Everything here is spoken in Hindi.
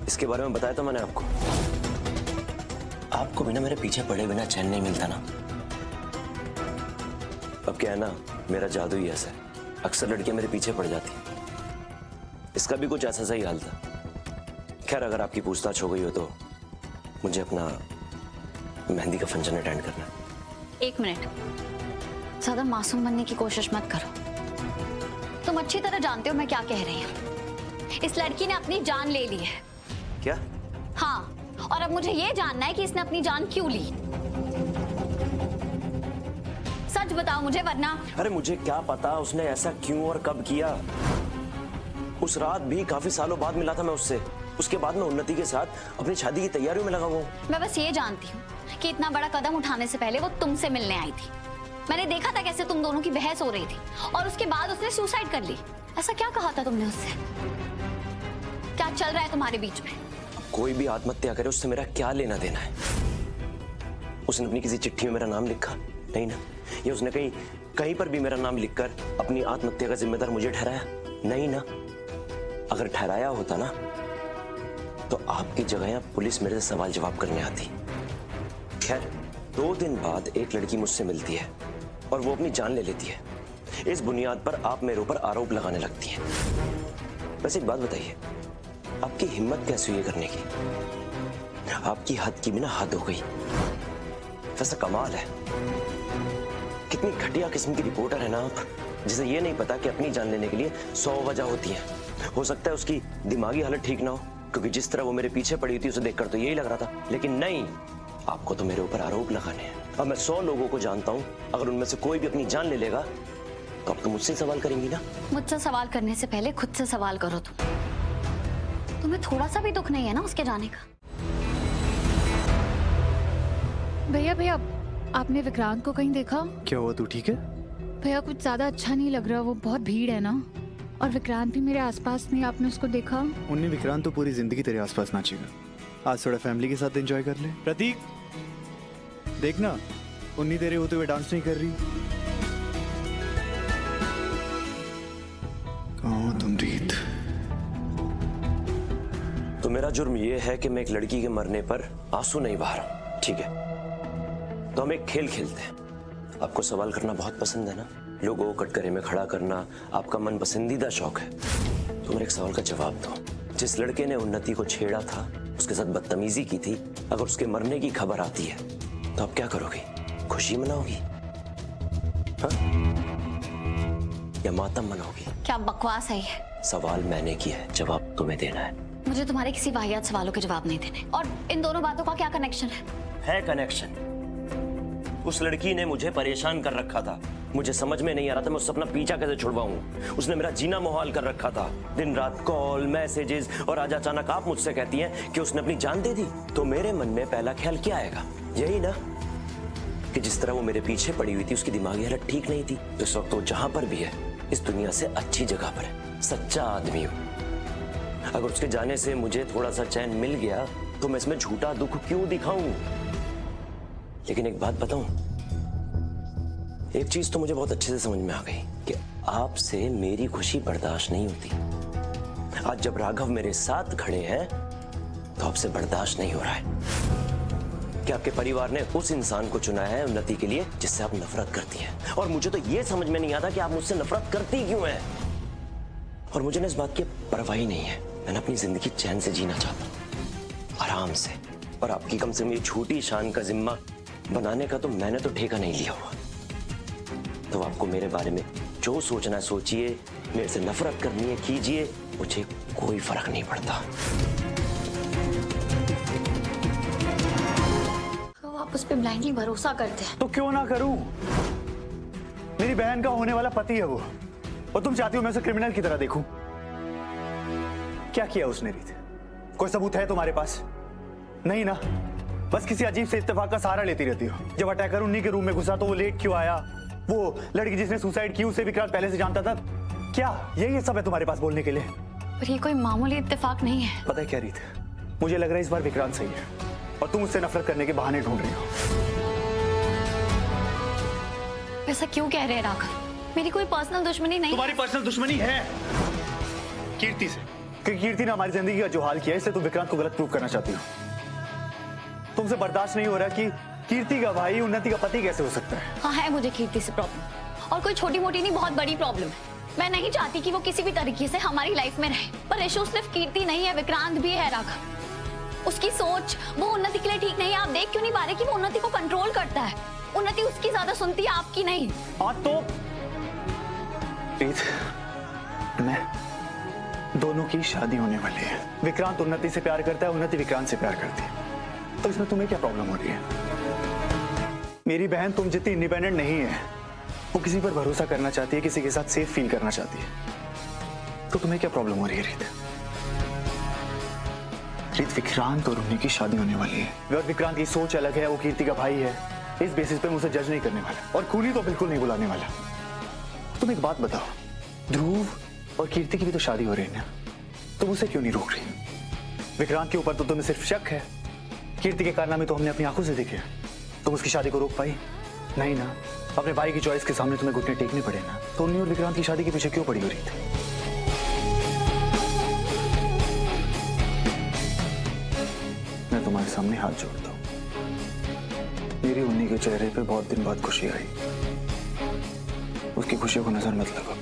इसके बारे में बताया था मैंने आपको। आपको बिना मेरे पीछे पड़े बिना चैन नहीं मिलता ना। अब क्या है ना, मेरा जादू ही ऐसा है, अक्सर लड़कियां मेरे पीछे पड़ जाती हैं। इसका भी कुछ ऐसा ही हाल था। खैर, अगर आपकी पूछताछ हो गई हो तो मुझे अपना मेहंदी का फंक्शन अटेंड करना है। 1 मिनट, ज्यादा मासूम बनने की कोशिश मत करो। तुम अच्छी तरह जानते हो मैं क्या कह रही हूँ। इस लड़की ने अपनी जान ले ली है। क्या? हाँ, और अब मुझे ये जानना है कि इसने अपनी जान क्यों ली। सच बताओ मुझे, वरना। अरे मुझे क्या पता उसने ऐसा क्यों और कब किया। उस रात भी काफी सालों बाद मिला था मैं उससे। उसके बाद मैं उन्नति के साथ अपनी शादी की तैयारियों में लगा हुआ हूँ। मैं बस ये जानती हूँ कि इतना बड़ा कदम उठाने से पहले वो तुमसे मिलने आई थी। मैंने देखा था कैसे तुम दोनों की बहस हो रही थी, और उसके बाद उसने सुसाइड कर ली। ऐसा क्या कहा था तुमने उससे? क्या चल रहा है तुम्हारे बीच में? कोई भी आत्महत्या करे उससे मेरा क्या लेना देना है? उसने अपनी किसी चिट्ठी में मेरा नाम लिखा? नहीं ना। या उसने कहीं पर भी मेरा नाम लिखकर अपनी आत्महत्या का जिम्मेदार मुझे ठहराया? नहीं ना। अगर ठहराया होता ना तो आपकी जगह यहाँ पुलिस मेरे से सवाल जवाब करने आती। खैर, 2 दिन बाद एक लड़की मुझसे मिलती है और वो अपनी जान ले लेती है। इस बुनियाद पर आप मेरे ऊपर आरोप लगाने लगती हैं। वैसे एक बात बताइए, आपकी हिम्मत कैसे हुई करने की? आपकी हद की भी ना हद हो गई। वैसा कमाल है, कितनी घटिया किस्म की रिपोर्टर है ना आप, जिसे ये नहीं पता कि अपनी जान लेने के लिए 100 वजह होती है। हो सकता है उसकी दिमागी हालत ठीक ना हो, क्योंकि जिस तरह वो मेरे पीछे पड़ी थी उसे देखकर तो यही लग रहा था। लेकिन नहीं, आपको तो मेरे ऊपर आरोप लगाने हैं। अब मैं 100 लोगों को जानता हूं, अगर उनमें से कोई भी अपनी जान ले लेगा तो आप तो मुझसे सवाल करेंगी ना। मुझसे सवाल करने से पहले खुद से सवाल करो। तुम्हें थोड़ा सा भी दुख नहीं है ना उसके जाने का? भैया आपने विक्रांत को कहीं देखा? क्या हुआ, तू ठीक है? भैया कुछ ज्यादा अच्छा नहीं लग रहा, वो बहुत भीड़ है ना, और विक्रांत भी मेरे आसपास नहीं। आपने उसको देखा? उन्हें विक्रांत तो पूरी जिंदगी तेरे आसपास नाचेगा। आज थोड़ा फैमिली के साथ एंजॉय कर ले। प्रतीक, देखना उन्नी तेरे होते हुए डांस नहीं कर रही। कहाँ हो तुम रीत? तो मेरा जुर्म यह है कि मैं एक लड़की के मरने पर आंसू नहीं बहा रहा। ठीक है, तो हम एक खेल खेलते हैं। आपको सवाल करना बहुत पसंद है ना, लोगों को कटघरे में खड़ा करना आपका मन पसंदीदा शौक है। तो मेरे एक सवाल का जवाब दो। जिस लड़के ने उन्नति को छेड़ा था, उसके साथ बदतमीजी की थी, अगर उसके मरने की खबर आती है तो आप क्या करोगी? खुशी मनाओगी हाँ? या मातम मनाओगी? क्या बकवास है ये? सवाल मैंने किया है, जवाब तुम्हें देना है। मुझे तुम्हारे किसी वाहियात सवालों के जवाब नहीं देने। और इन दोनों बातों का क्या कनेक्शन है? कनेक्शन। उस लड़की ने मुझे परेशान कर रखा था। मुझे समझ में नहीं आ रहा था मैं उससे अपना पीछा कैसे छुड़वाऊं। उसने मेरा जीना मुहाल कर रखा था। दिन रात कॉल, मैसेजेस, और आज अचानक आप मुझसे कहती हैं कि उसने अपनी जान दे दी। तो मेरे मन में पहला ख्याल क्या आएगा? यही ना कि जिस तरह वो मेरे पीछे पड़ी हुई थी उसकी दिमागी हालत ठीक नहीं थी। तो इस वक्त वो जहां पर भी है इस दुनिया से अच्छी जगह पर है, सच्चा आदमी हूं। अगर उसके जाने से मुझे थोड़ा सा चैन मिल गया तो मैं इसमें झूठा दुख क्यों दिखाऊं? लेकिन एक बात बताऊं, एक चीज तो मुझे बहुत अच्छे से समझ में आ गई कि आपसे मेरी खुशी बर्दाश्त नहीं होती। आज जब राघव मेरे साथ खड़े हैं तो आपसे बर्दाश्त नहीं हो रहा है कि आपके परिवार ने उस इंसान को चुना है उन्नति के लिए जिससे आप नफरत करती हैं। और मुझे तो यह समझ में नहीं आता कि आप मुझसे नफरत करती क्यों हैं। और मुझे ना इस बात की परवाह ही नहीं है। मैंने अपनी जिंदगी चैन से जीना चाहता हूं, आराम से। और आपकी कम से कम ये छोटी शान का जिम्मा बनाने का तो मैंने तो ठेका नहीं लिया हुआ। तो आपको मेरे बारे में जो सोचना है सोचिए, मेरे से नफरत करनी है कीजिए, मुझे कोई फर्क नहीं पड़ता। तो आप उस पर ब्लाइंडली भरोसा करते हैं? तो क्यों ना करूं? मेरी बहन का होने वाला पति है वो, और तुम चाहती हो मैं उसे क्रिमिनल की तरह देखूं? क्या किया उसने रीत? कोई सबूत है तुम्हारे पास? नहीं ना, बस किसी अजीब से इत्तेफाक का सहारा लेती रहती हो। जब अटैकर उन्हीं के रूम में घुसा तो वो लेट क्यों आया? वो लड़की जिसने सुसाइड की उसे विक्रांत पहले से जानता था क्या? यही सब है तुम्हारे पास बोलने के लिए? पर ये कोई मामूली इत्तेफाक नहीं है। पता है क्या रीत, मुझे लग रहा है इस बार विक्रांत सही है और तुम उससे नफरत करने के बहाने ढूंढ रही हो। ऐसा क्यों कह रहे हैं राघव? मेरी कोई पर्सनल दुश्मनी नहीं। तुम्हारी पर्सनल दुश्मनी है कीर्ति से। कि कीर्ति ने हमारी जिंदगी का जो हाल किया है, इसलिए तुम विक्रांत को गलत प्रूव करना चाहती हो। तुमसे बर्दाश्त नहीं हो रहा कि कीर्ति का भाई उन्नति का पति कैसे हो सकता है। हाँ है मुझे कीर्ति से प्रॉब्लम, और कोई छोटी मोटी नहीं, बहुत बड़ी प्रॉब्लम है। मैं नहीं चाहती कि वो किसी भी तरीके से हमारी लाइफ में रहे, पर इशू सिर्फ कीर्ति नहीं है, विक्रांत भी है राघव। उसकी सोच वो उन्नति के लिए ठीक नहीं है। आप देख क्यों नहीं पा रहे कि वो उन्नति को कंट्रोल करता है? उन्नति उसकी ज्यादा सुनती है, आपकी नहीं। हाँ तो मैं दोनों की शादी होने वाली है। विक्रांत उन्नति से प्यार करता है, उन्नति विक्रांत से प्यार करती है, तो इसमें तुम्हें क्या प्रॉब्लम हो रही है? मेरी बहन तुम जितनी इंडिपेंडेंट नहीं है, वो किसी पर भरोसा करना चाहती है, किसी के साथ सेफ फील करना चाहती है, तो तुम्हें क्या प्रॉब्लम हो रही है रीत? रीत, विक्रांत और उन्हीं की शादी होने वाली है और विक्रांत की सोच अलग है, वो कीर्ति का भाई है। इस बेसिस पे मुझे जज नहीं करने वाला और खूनी तो बिल्कुल नहीं बुलाने वाला। तुम एक बात बताओ, ध्रुव और कीर्ति की भी तो शादी हो रही है ना, तुम उसे क्यों नहीं रोक रही? विक्रांत के ऊपर तो तुम्हें सिर्फ शक है, कीर्ति के कारनामे तो हमने अपनी आंखों से देखे। तुम उसकी शादी को रोक पाई? नहीं ना। अपने भाई की चॉइस के सामने तुम्हें घुटने टेकने पड़े ना, तो उन्हीं और विक्रांत की शादी के पीछे क्यों पड़ी हो रही थी? मैं तुम्हारे सामने हाथ जोड़ता हूं, मेरी उन्हीं के चेहरे पे बहुत दिन बाद खुशी आई, उसकी खुशियों को नजर मत लगाओ।